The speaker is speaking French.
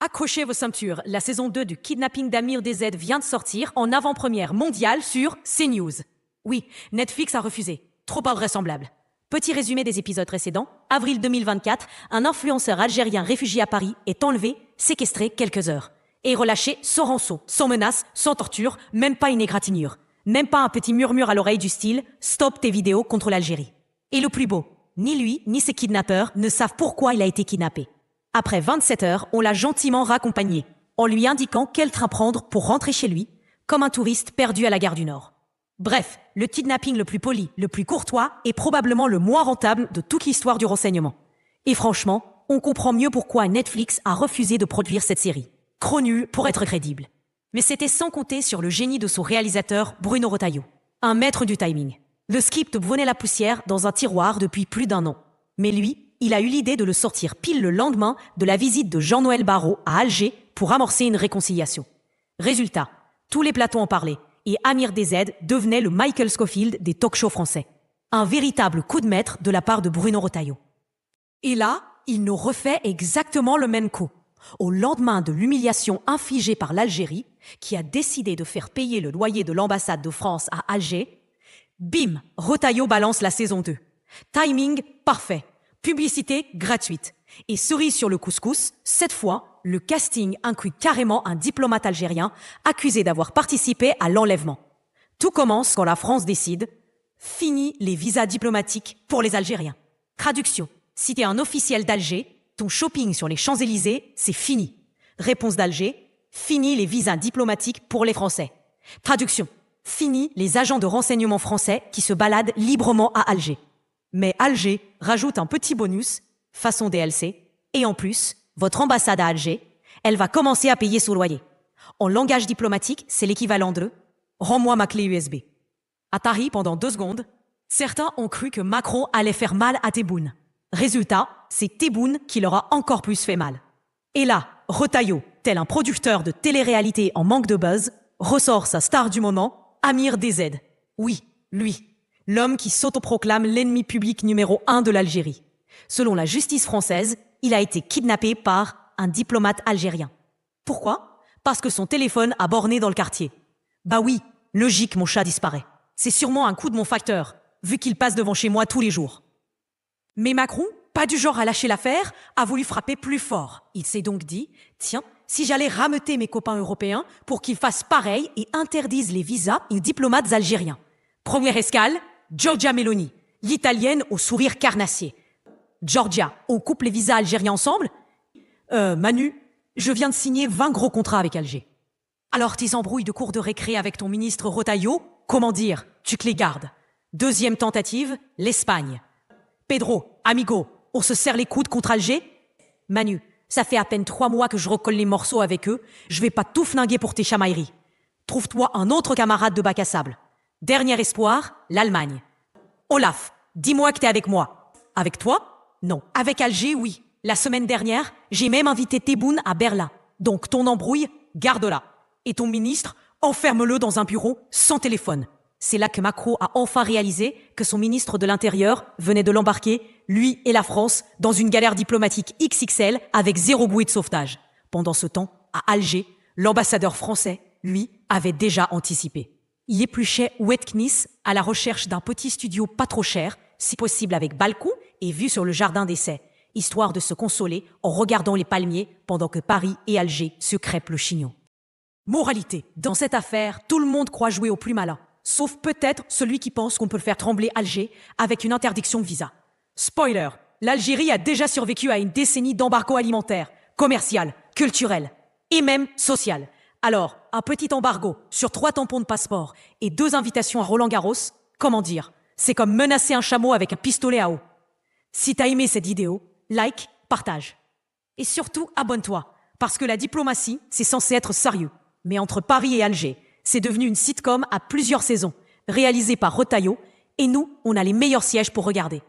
Accrochez vos ceintures, la saison 2 du Kidnapping d'Amir DZ vient de sortir en avant-première mondiale sur CNews. Oui, Netflix a refusé. Trop invraisemblable. Petit résumé des épisodes précédents. Avril 2024, un influenceur algérien réfugié à Paris est enlevé, séquestré quelques heures. Et relâché sans rançon, sans menace, sans torture, même pas une égratignure. Même pas un petit murmure à l'oreille du style « Stop tes vidéos contre l'Algérie ». Et le plus beau, ni lui, ni ses kidnappeurs ne savent pourquoi il a été kidnappé. Après 27 heures, on l'a gentiment raccompagné, en lui indiquant quel train prendre pour rentrer chez lui, comme un touriste perdu à la gare du Nord. Bref, le kidnapping le plus poli, le plus courtois et probablement le moins rentable de toute l'histoire du renseignement. Et franchement, on comprend mieux pourquoi Netflix a refusé de produire cette série. Trop nul pour être crédible. Mais c'était sans compter sur le génie de son réalisateur Bruno Retailleau, un maître du timing. Le script brûlait la poussière dans un tiroir depuis plus d'1 an. Mais lui, il a eu l'idée de le sortir pile le lendemain de la visite de Jean-Noël Barrot à Alger pour amorcer une réconciliation. Résultat, tous les plateaux en parlaient et Amir DZ devenait le Michael Scofield des talk-shows français. Un véritable coup de maître de la part de Bruno Retailleau. Et là, il nous refait exactement le même coup. Au lendemain de l'humiliation infligée par l'Algérie, qui a décidé de faire payer le loyer de l'ambassade de France à Alger, bim, Retailleau balance la saison 2. Timing parfait. Publicité gratuite. Et cerise sur le couscous, cette fois, le casting inclut carrément un diplomate algérien accusé d'avoir participé à l'enlèvement. Tout commence quand la France décide « Fini les visas diplomatiques pour les Algériens ». Traduction. Si t'es un officiel d'Alger, ton shopping sur les Champs-Élysées, c'est fini. Réponse d'Alger. Fini les visas diplomatiques pour les Français. Traduction. Fini les agents de renseignement français qui se baladent librement à Alger. Mais Alger rajoute un petit bonus, façon DLC, et en plus, votre ambassade à Alger, elle va commencer à payer son loyer. En langage diplomatique, c'est l'équivalent de « Rends-moi ma clé USB ». À Paris, pendant 2 secondes, certains ont cru que Macron allait faire mal à Tebboune. Résultat, c'est Tebboune qui leur a encore plus fait mal. Et là, Retailleau, tel un producteur de télé-réalité en manque de buzz, ressort sa star du moment, Amir DZ. Oui, lui. L'homme qui s'autoproclame l'ennemi public numéro 1 de l'Algérie. Selon la justice française, il a été kidnappé par un diplomate algérien. Pourquoi ? Parce que son téléphone a borné dans le quartier. Bah oui, logique, mon chat disparaît. C'est sûrement un coup de mon facteur, vu qu'il passe devant chez moi tous les jours. Mais Macron, pas du genre à lâcher l'affaire, a voulu frapper plus fort. Il s'est donc dit, tiens, si j'allais rameuter mes copains européens pour qu'ils fassent pareil et interdisent les visas aux diplomates algériens. Première escale, Giorgia Meloni, l'italienne au sourire carnassier. Giorgia, on coupe les visas algériens ensemble ? Manu, je viens de signer 20 gros contrats avec Alger. Alors tes embrouilles de cours de récré avec ton ministre Retailleau, comment dire, tu te les gardes. Deuxième tentative, l'Espagne. Pedro, amigo, on se serre les coudes contre Alger ? Manu, ça fait à peine 3 mois que je recolle les morceaux avec eux, je vais pas tout flinguer pour tes chamailleries. Trouve-toi un autre camarade de bac à sable. Dernier espoir, l'Allemagne. Olaf, dis-moi que t'es avec moi. Avec toi ? Non. Avec Alger, oui. La semaine dernière, j'ai même invité Tebboune à Berlin. Donc ton embrouille, garde-la. Et ton ministre, enferme-le dans un bureau sans téléphone. C'est là que Macron a enfin réalisé que son ministre de l'Intérieur venait de l'embarquer, lui et la France, dans une galère diplomatique XXL avec 0 bouée de sauvetage. Pendant ce temps, à Alger, l'ambassadeur français, lui, avait déjà anticipé. Il épluchait Wet-Knis à la recherche d'un petit studio pas trop cher, si possible avec balcon et vue sur le jardin d'essai, histoire de se consoler en regardant les palmiers pendant que Paris et Alger se crêpent le chignon. Moralité, dans cette affaire, tout le monde croit jouer au plus malin, sauf peut-être celui qui pense qu'on peut faire trembler Alger avec une interdiction de visa. Spoiler, l'Algérie a déjà survécu à une décennie d'embargo alimentaire, commercial, culturel et même social. Alors, un petit embargo sur 3 tampons de passeport et 2 invitations à Roland-Garros, comment dire ? C'est comme menacer un chameau avec un pistolet à eau. Si t'as aimé cette vidéo, like, partage. Et surtout, abonne-toi, parce que la diplomatie, c'est censé être sérieux. Mais entre Paris et Alger, c'est devenu une sitcom à plusieurs saisons, réalisée par Retailleau, et nous, on a les meilleurs sièges pour regarder.